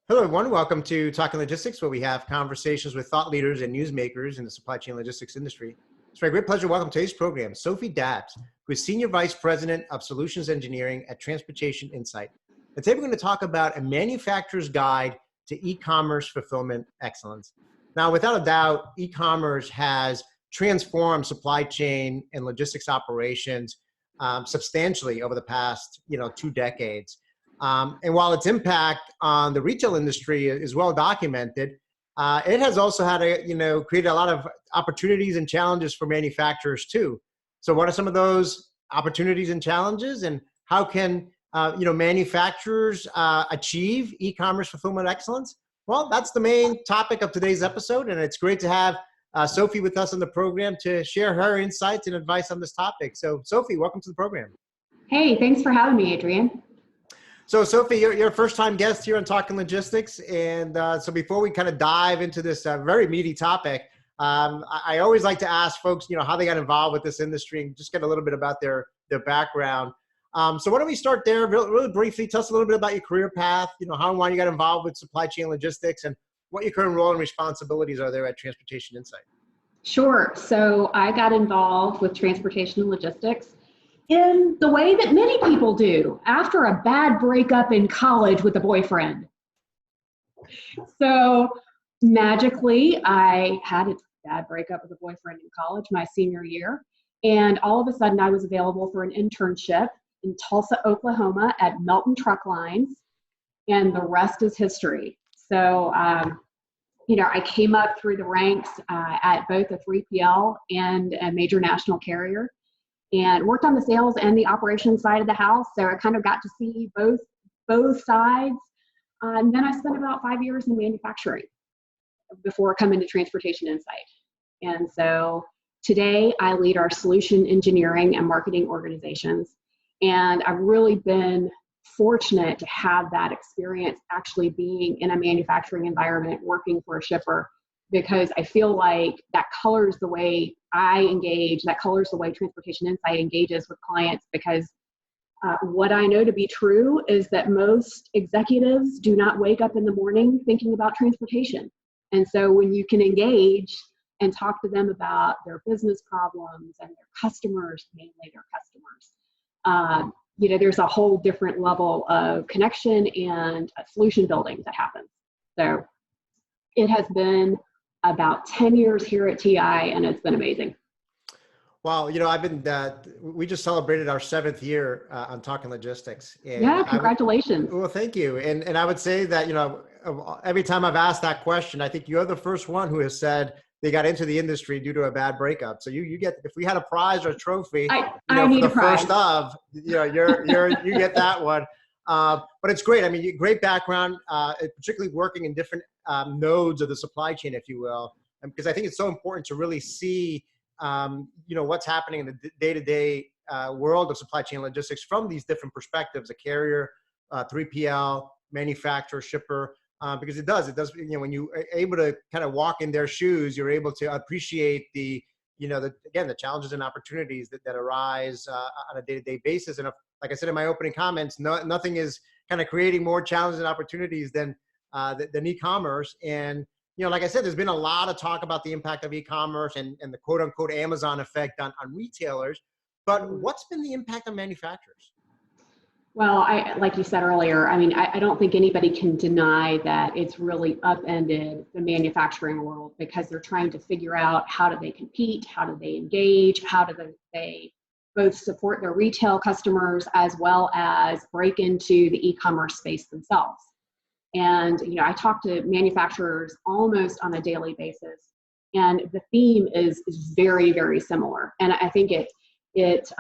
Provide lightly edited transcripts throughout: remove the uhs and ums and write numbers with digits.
Hello, everyone. Welcome to Talking Logistics, where we have conversations with thought leaders and newsmakers in the supply chain logistics industry. It's my great pleasure to welcome today's program, Sophie Dabbs, who is Senior Vice President of Solutions Engineering at Transportation Insight. And today we're going to talk about a manufacturer's guide to e-commerce fulfillment excellence. Now, without a doubt, e-commerce has transformed supply chain and logistics operations substantially over the past, 2 decades. And while its impact on the retail industry is well documented, it has also had created a lot of opportunities and challenges for manufacturers too. So what are some of those opportunities and challenges, and how can manufacturers achieve e-commerce fulfillment excellence? Well, that's the main topic of today's episode, and it's great to have Sophie with us on the program to share her insights and advice on this topic. So Sophie, welcome to the program. Hey, thanks for having me, Adrian. So Sophie, you're a first-time guest here on Talking Logistics, and so before we kind of dive into this very meaty topic, I always like to ask folks, how they got involved with this industry and just get a little bit about their background. So why don't we start there, really briefly? Tell us a little bit about your career path, how and why you got involved with supply chain logistics, and what your current role and responsibilities are there at Transportation Insight. Sure. So I got involved with transportation and logistics in the way that many people do after a bad breakup in college with a boyfriend. So magically, I had a bad breakup with a boyfriend in college my senior year, and all of a sudden I was available for an internship in Tulsa, Oklahoma at Melton Truck Lines, and the rest is history. So, I came up through the ranks at both a 3PL and a major national carrier, and worked on the sales and the operations side of the house. So I kind of got to see both sides. And then I spent about 5 years in manufacturing before coming to Transportation Insight. And so today I lead our solution engineering and marketing organizations. And I've really been fortunate to have that experience actually being in a manufacturing environment, working for a shipper, because I feel like that colors the way I engage, that colors the way Transportation Insight engages with clients, because what I know to be true is that most executives do not wake up in the morning thinking about transportation. And so when you can engage and talk to them about their business problems and their customers, mainly their customers, there's a whole different level of connection and solution building that happens. So it has been about 10 years here at TI, and it's been amazing. Wow, I've been, we just celebrated our 7th year on Talking Logistics. And yeah, congratulations. Well, thank you. And I would say that, every time I've asked that question, I think you're the first one who has said they got into the industry due to a bad breakup. So you get, if we had a prize or a trophy, I need for a the prize. first of, you get that one. But it's great. I mean, great background, particularly working in different nodes of the supply chain, if you will, because I think it's so important to really see, what's happening in the day-to-day world of supply chain logistics from these different perspectives: a carrier, 3PL, manufacturer, shipper, because it does, when you are able to kind of walk in their shoes, you're able to appreciate the challenges and opportunities that arise on a day-to-day basis. And like I said in my opening comments, nothing is kind of creating more challenges and opportunities than e-commerce. And, like I said, there's been a lot of talk about the impact of e-commerce and the quote unquote Amazon effect on retailers, but what's been the impact on manufacturers? Well, like you said earlier, I don't think anybody can deny that it's really upended the manufacturing world, because they're trying to figure out how do they compete, how do they engage, how do they both support their retail customers as well as break into the e-commerce space themselves. And, I talk to manufacturers almost on a daily basis, and the theme is very, very similar. And I think it's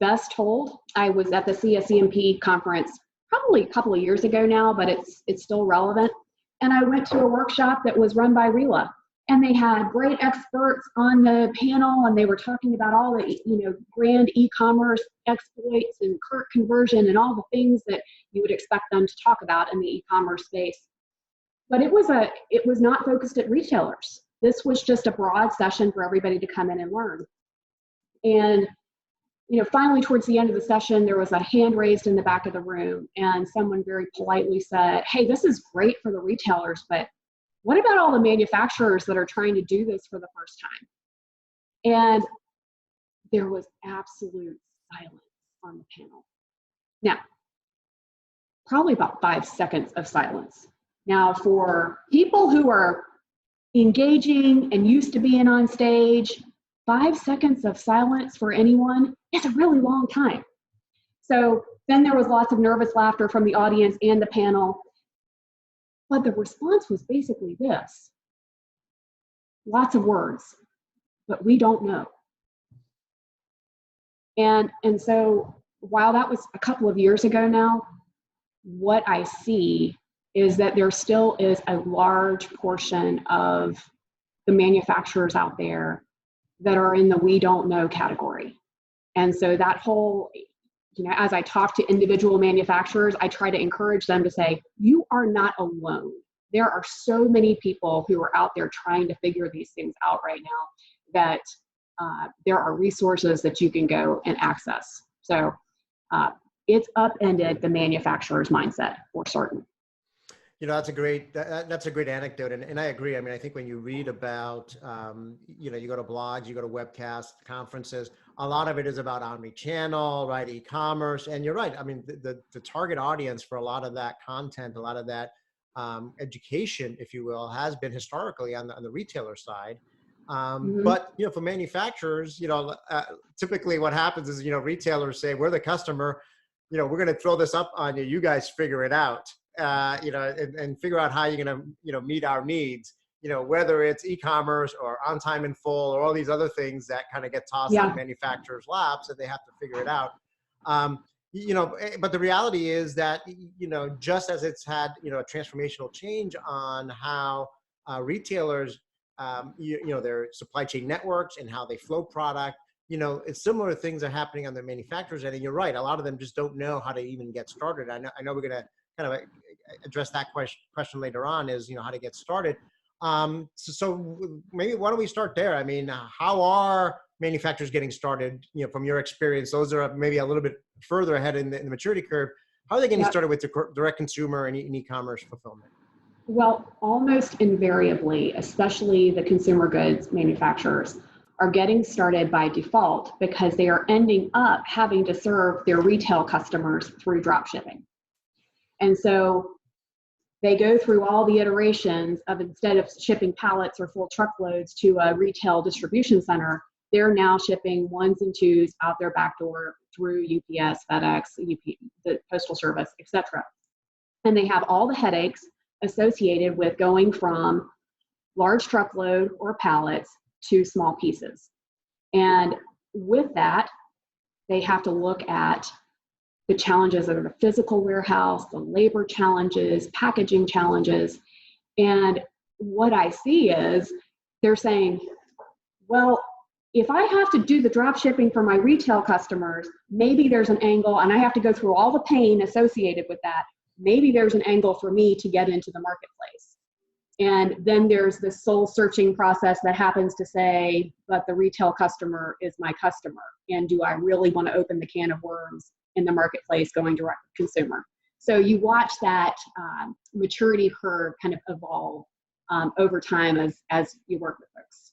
best told. I was at the CSEMP conference probably a couple of years ago now, but it's still relevant. And I went to a workshop that was run by RELA, and they had great experts on the panel, and they were talking about all the grand e-commerce exploits and cart conversion and all the things that you would expect them to talk about in the e-commerce space. But it was not focused at retailers. This was just a broad session for everybody to come in and learn. And finally towards the end of the session, there was a hand raised in the back of the room, and someone very politely said, "Hey, this is great for the retailers, but what about all the manufacturers that are trying to do this for the first time?" And there was absolute silence on the panel. Now, probably about 5 seconds of silence. Now, for people who are engaging and used to being on stage, 5 seconds of silence for anyone is a really long time. So then there was lots of nervous laughter from the audience and the panel. But the response was basically this: lots of words, but we don't know. And so while that was a couple of years ago now, what I see is that there still is a large portion of the manufacturers out there that are in the we don't know category. And so that whole, as I talk to individual manufacturers, I try to encourage them to say, you are not alone. There are so many people who are out there trying to figure these things out right now that there are resources that you can go and access. So it's upended the manufacturer's mindset for certain. That's a great anecdote. And I agree. I mean, I think when you read about, you go to blogs, you go to webcasts, conferences, a lot of it is about omni-channel, right? E-commerce. And you're right. I mean, the target audience for a lot of that content, a lot of that education, if you will, has been historically on the retailer side. But, for manufacturers, typically what happens is, retailers say, we're the customer, we're going to throw this up on you. You guys figure it out, and figure out how you're going to, meet our needs, whether it's e-commerce or on time in full or all these other things that kind of get tossed on manufacturers' laps, and they have to figure it out. But the reality is that, just as it's had, a transformational change on how retailers, their supply chain networks and how they flow product, it's similar things are happening on the manufacturers end. And you're right, a lot of them just don't know how to even get started. I know we're going to kind of address that question later on, is, how to get started. So maybe why don't we start there? I mean, how are manufacturers getting started, from your experience? Those are maybe a little bit further ahead in the maturity curve. How are they getting started with the direct consumer and e-commerce fulfillment? Well, almost invariably, especially the consumer goods manufacturers, are getting started by default because they are ending up having to serve their retail customers through dropshipping. And so they go through all the iterations of, instead of shipping pallets or full truckloads to a retail distribution center, they're now shipping ones and twos out their back door through UPS, FedEx, the Postal Service, etc. And they have all the headaches associated with going from large truckload or pallets to small pieces. And with that, they have to look at the challenges of the physical warehouse, the labor challenges, packaging challenges. And what I see is they're saying, well, if I have to do the drop shipping for my retail customers, maybe there's an angle, and I have to go through all the pain associated with that. Maybe there's an angle for me to get into the marketplace. And then there's this soul searching process that happens to say, but the retail customer is my customer. And do I really want to open the can of worms in the marketplace going direct to consumer? So you watch that maturity curve kind of evolve over time as you work with folks.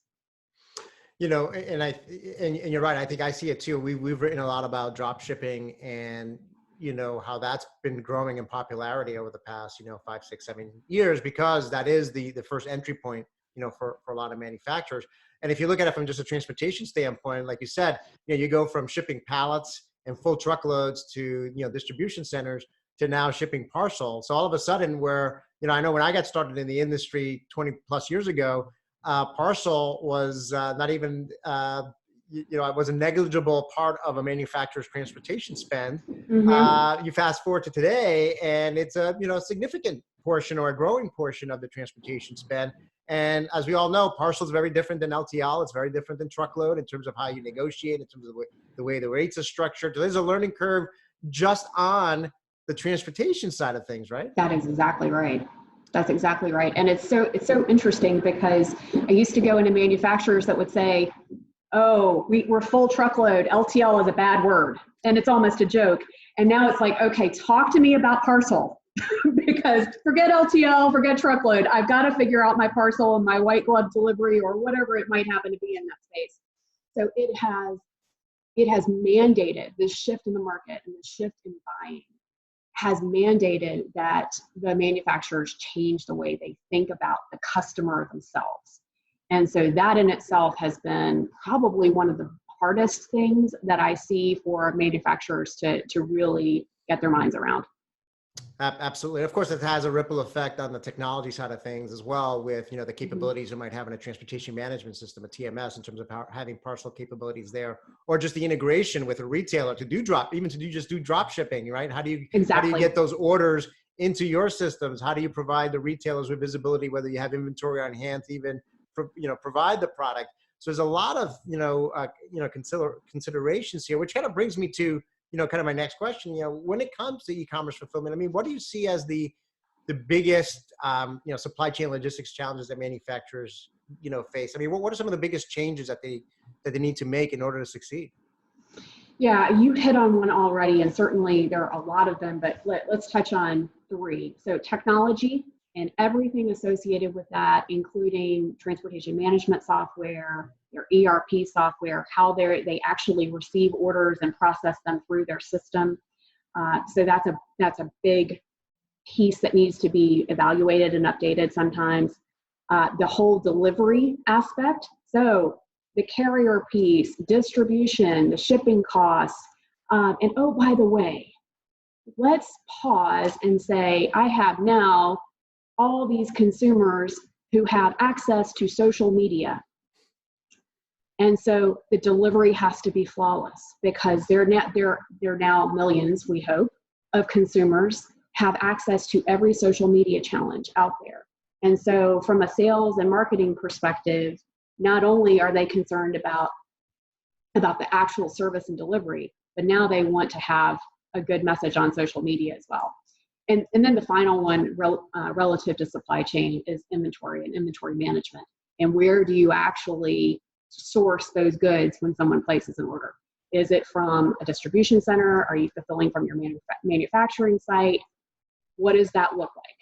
And you're right. I think I see it too. We've written a lot about drop shipping and, how that's been growing in popularity over the past, 5, 6, 7 years, because that is the first entry point, for a lot of manufacturers. And if you look at it from just a transportation standpoint, like you said, you go from shipping pallets and full truckloads to, distribution centers to now shipping parcel. So all of a sudden I know when I got started in the industry 20 plus years ago, parcel was not even, it was a negligible part of a manufacturer's transportation spend. You fast forward to today, and it's a significant portion or a growing portion of the transportation spend. And as we all know, parcel is very different than LTL. It's very different than truckload in terms of how you negotiate, in terms of the way the rates are structured. So there's a learning curve just on the transportation side of things, right? That is exactly right. That's exactly right. And it's so interesting because I used to go into manufacturers that would say, oh, we're full truckload. LTL is a bad word, and it's almost a joke. And now it's like, okay, talk to me about parcel. Because forget LTL, forget truckload. I've got to figure out my parcel and my white glove delivery or whatever it might happen to be in that space. So it has mandated this shift in the market, and the shift in buying has mandated that the manufacturers change the way they think about the customer themselves. And so that in itself has been probably one of the hardest things that I see for manufacturers to really get their minds around. Absolutely. Of course, it has a ripple effect on the technology side of things as well, with the capabilities you might have in a transportation management system, a TMS, in terms of having parcel capabilities there, or just the integration with a retailer to do drop shipping, right? How do you get those orders into your systems? How do you provide the retailers with visibility, whether you have inventory on hand to even provide the product? So there's a lot of considerations here, which kind of brings me to kind of my next question. When it comes to e-commerce fulfillment, I mean, what do you see as the biggest supply chain logistics challenges that manufacturers face? I mean, what are some of the biggest changes that they need to make in order to succeed? Yeah, you hit on one already, and certainly there are a lot of them, but let's touch on three. So technology and everything associated with that, including transportation management software, their ERP software, how they actually receive orders and process them through their system. So that's a big piece that needs to be evaluated and updated sometimes. The whole delivery aspect. So the carrier piece, distribution, the shipping costs, and oh, by the way, let's pause and say, I have now all these consumers who have access to social media. And so the delivery has to be flawless, because there now millions, we hope, of consumers have access to every social media challenge out there. And so from a sales and marketing perspective, not only are they concerned about the actual service and delivery, but now they want to have a good message on social media as well. And then the final one relative to supply chain is inventory and inventory management. And where do you actually source those goods when someone places an order? Is it from a distribution center? Are you fulfilling from your manufacturing site? What does that look like?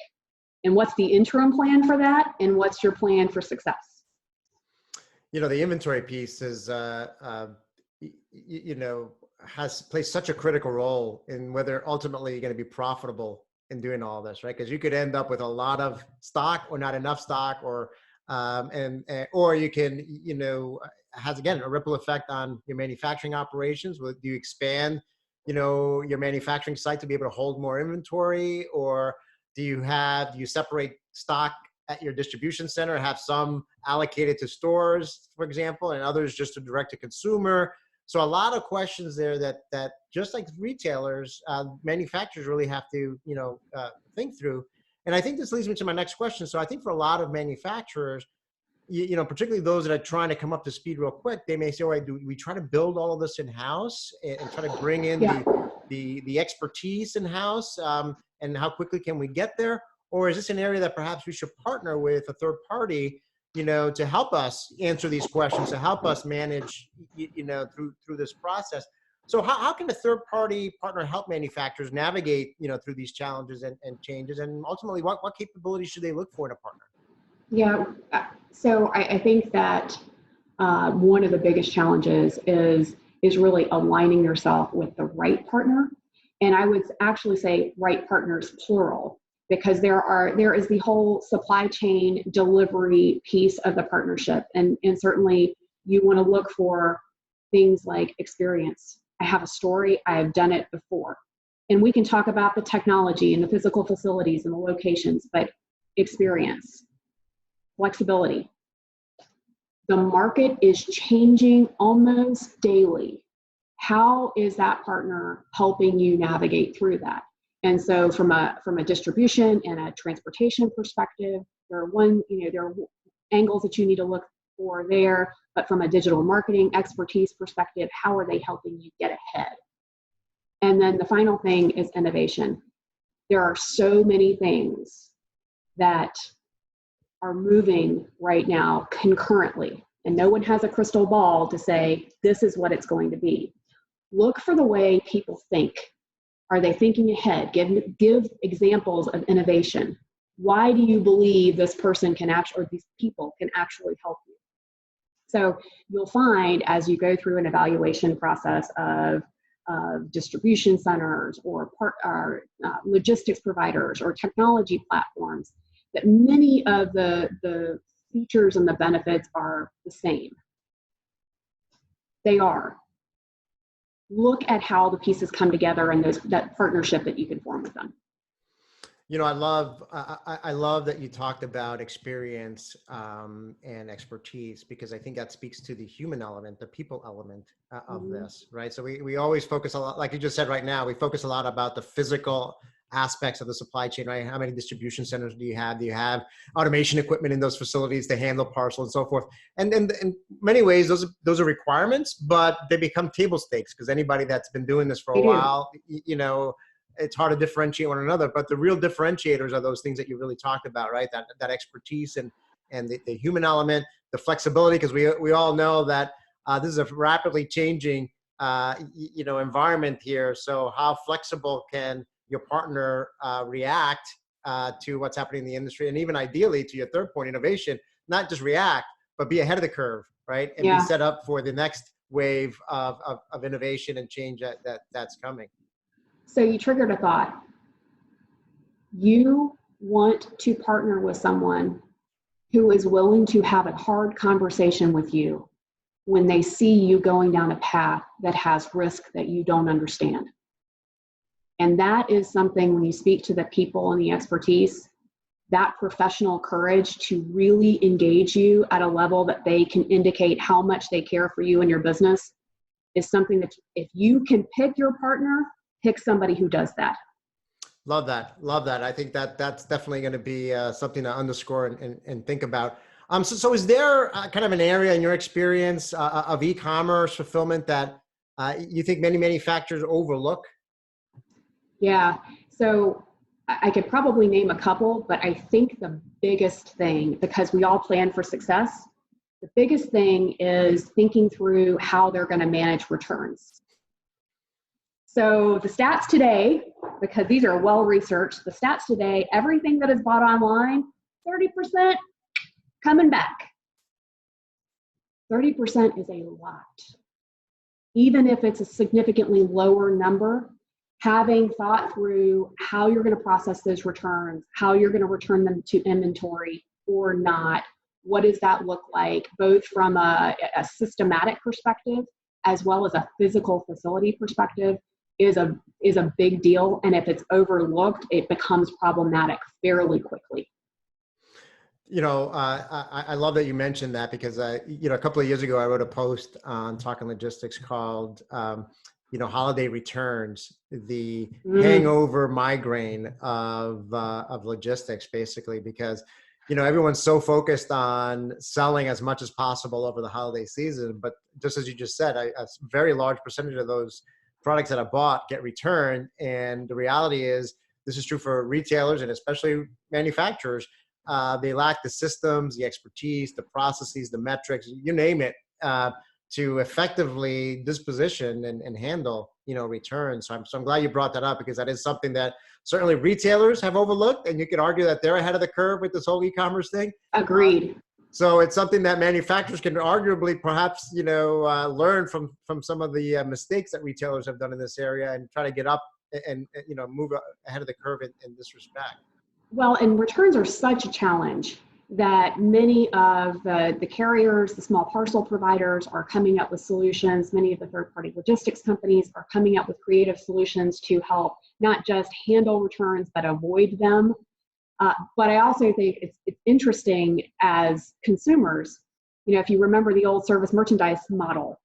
And what's the interim plan for that? And what's your plan for success? The inventory piece is, plays such a critical role in whether ultimately you're going to be profitable in doing all this, right? Because you could end up with a lot of stock or not enough stock, or you can, has again a ripple effect on your manufacturing operations. Do you expand, your manufacturing site to be able to hold more inventory, or do you separate stock at your distribution center, have some allocated to stores, for example, and others just to direct to consumer? So a lot of questions there that just like retailers, manufacturers really have to, think through. And I think this leads me to my next question. So I think for a lot of manufacturers, particularly those that are trying to come up to speed real quick, they may say, all right, do we try to build all of this in-house and try to bring in the expertise in-house? And how quickly can we get there? Or is this an area that perhaps we should partner with a third party, to help us answer these questions, to help us manage, through this process? So how can a third party partner help manufacturers navigate, through these challenges and changes? And ultimately, what capabilities should they look for in a partner? Yeah, so I think that one of the biggest challenges is really aligning yourself with the right partner. And I would actually say right partners, plural, because there is the whole supply chain delivery piece of the partnership. And certainly you want to look for things like experience. I have a story, I have done it before. And we can talk about the technology and the physical facilities and the locations, but experience, flexibility. The market is changing almost daily. How is that partner helping you navigate through that? And so from a distribution and a transportation perspective, there are angles that you need to look for there, but from a digital marketing expertise perspective, how are they helping you get ahead? And then the final thing is innovation. There are so many things that are moving right now concurrently. and no one has a crystal ball to say, this is what it's going to be. Look for the way people think. Are they thinking ahead? Give examples of innovation. Why do you believe this person can actually, or these people can actually help you? So you'll find as you go through an evaluation process of distribution centers or logistics providers or technology platforms, that many of the features and the benefits are the same. They are. Look at how the pieces come together and that partnership that you can form with them. You know, I love that you talked about experience and expertise, because I think that speaks to the human element, the people element of this, right? So we always focus a lot, like you just said right now, we focus a lot about the physical aspects of the supply chain, right? How many distribution centers do you have? Do you have automation equipment in those facilities to handle parcel and so forth? And in many ways, those are requirements, but they become table stakes, because anybody that's been doing this for a while, you know, it's hard to differentiate one another. But the real differentiators are those things that you really talked about, right? That expertise and the human element, the flexibility, because we all know that this is a rapidly changing you know, environment here. So how flexible can your partner react to what's happening in the industry, and even ideally, to your third point, innovation, not just react, but be ahead of the curve, right? And be set up for the next wave of innovation and change that's coming. So you triggered a thought. You want to partner with someone who is willing to have a hard conversation with you when they see you going down a path that has risk that you don't understand. And that is something, when you speak to the people and the expertise, that professional courage to really engage you at a level that they can indicate how much they care for you and your business, is something that if you can pick your partner, pick somebody who does that. Love that. Love that. I think that's definitely going to be something to underscore and think about. So is there kind of an area in your experience of e-commerce fulfillment that you think many manufacturers overlook? Yeah. So I could probably name a couple, but I think the biggest thing, because we all plan for success, the biggest thing is thinking through how they're going to manage returns. So the stats today, because these are well researched, the stats today, everything that is bought online, 30% coming back. 30% is a lot. Even if it's a significantly lower number, having thought through how you're going to process those returns, how you're going to return them to inventory or not, what does that look like, both from a systematic perspective as well as a physical facility perspective, is a big deal. And if it's overlooked, it becomes problematic fairly quickly. You know, I love that you mentioned that, because you know, a couple of years ago, I wrote a post on Talking Logistics called, you know, holiday returns, the hangover migraine of logistics, basically, because, you know, everyone's so focused on selling as much as possible over the holiday season. But just as you just said, a very large percentage of those products that are bought get returned. And the reality is, this is true for retailers and especially manufacturers. They lack the systems, the expertise, the processes, the metrics, you name it, to effectively disposition and handle, you know, returns. So I'm glad you brought that up, because that is something that certainly retailers have overlooked, and you could argue that they're ahead of the curve with this whole e-commerce thing. Agreed. So it's something that manufacturers can arguably perhaps, you know, learn from some of the mistakes that retailers have done in this area, and try to get up and you know, move ahead of the curve in this respect. Well, and returns are such a challenge that many of the carriers, the small parcel providers, are coming up with solutions. Many of the third-party logistics companies are coming up with creative solutions to help not just handle returns, but avoid them. But I also think it's interesting as consumers, you know, if you remember the old service merchandise model,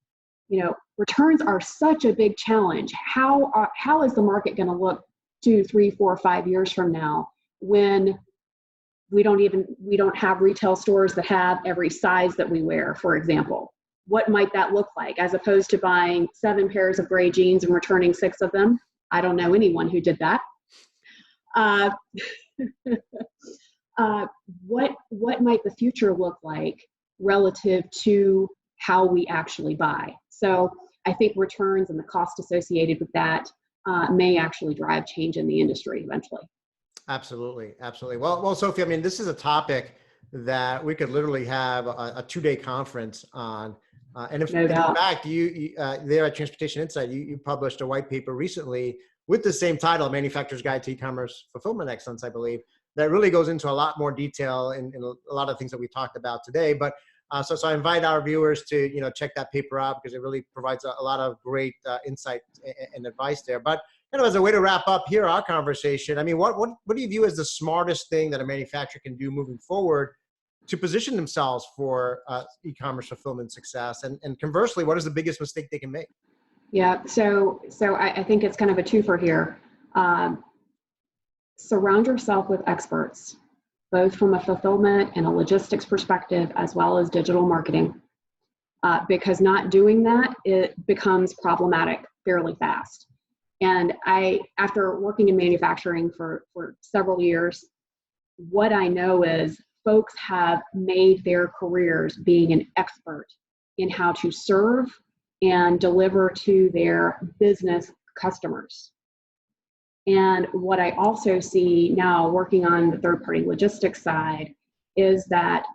you know, returns are such a big challenge. How is the market going to look 2, 3, 4, 5 years from now, when we don't have retail stores that have every size that we wear, for example? What might that look like, as opposed to buying 7 pairs of gray jeans and returning 6 of them? I don't know anyone who did that. What might the future look like relative to how we actually buy. So I think returns and the cost associated with that may actually drive change in the industry eventually. Absolutely, absolutely. Well, Sophie, I mean, this is a topic that we could literally have a 2-day conference on. And No in doubt. fact, you there at Transportation Insight, you published a white paper recently with the same title, Manufacturer's Guide to E-commerce Fulfillment Excellence, I believe, that really goes into a lot more detail in a lot of things that we talked about today. But so I invite our viewers to check that paper out because it really provides a lot of great insight and advice there. But kind of as a way to wrap up here our conversation, I mean, what do you view as the smartest thing that a manufacturer can do moving forward to position themselves for e-commerce fulfillment success? And conversely, what is the biggest mistake they can make? Yeah, so I think it's kind of a twofer here. Surround yourself with experts, both from a fulfillment and a logistics perspective, as well as digital marketing, because not doing that, it becomes problematic fairly fast. And after working in manufacturing for several years, what I know is folks have made their careers being an expert in how to serve and deliver to their business customers. And what I also see now working on the third-party logistics side is that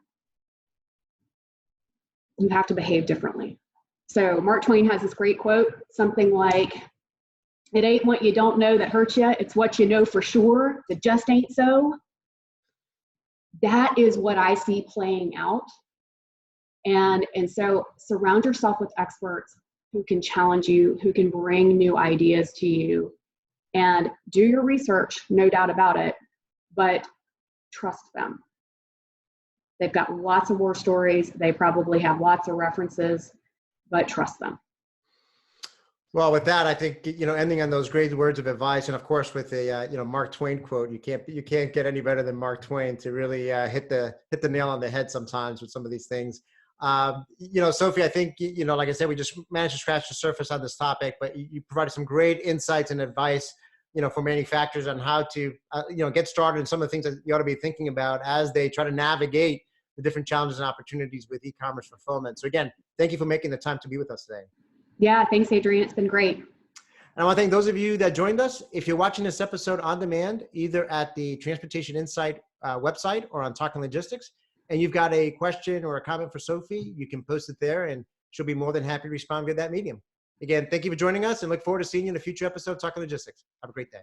you have to behave differently. So Mark Twain has this great quote, something like, "It ain't what you don't know that hurts you, it's what you know for sure that just ain't so." That is what I see playing out. And so surround yourself with experts who can challenge you, who can bring new ideas to you, and do your research, no doubt about it, but trust them. They've got lots of war stories. They probably have lots of references, but trust them. Well, with that, I think, ending on those great words of advice, and of course, with a Mark Twain quote, you can't get any better than Mark Twain to really hit the nail on the head sometimes with some of these things. Sophie, I think, like I said, we just managed to scratch the surface on this topic, but you provided some great insights and advice, for manufacturers on how to, get started and some of the things that you ought to be thinking about as they try to navigate the different challenges and opportunities with e-commerce fulfillment. So again, thank you for making the time to be with us today. Yeah, thanks, Adrian. It's been great. And I want to thank those of you that joined us. If you're watching this episode on demand, either at the Transportation Insight website or on Talking Logistics, and you've got a question or a comment for Sophie, you can post it there and she'll be more than happy to respond via that medium. Again, thank you for joining us and look forward to seeing you in a future episode of Talking Logistics. Have a great day.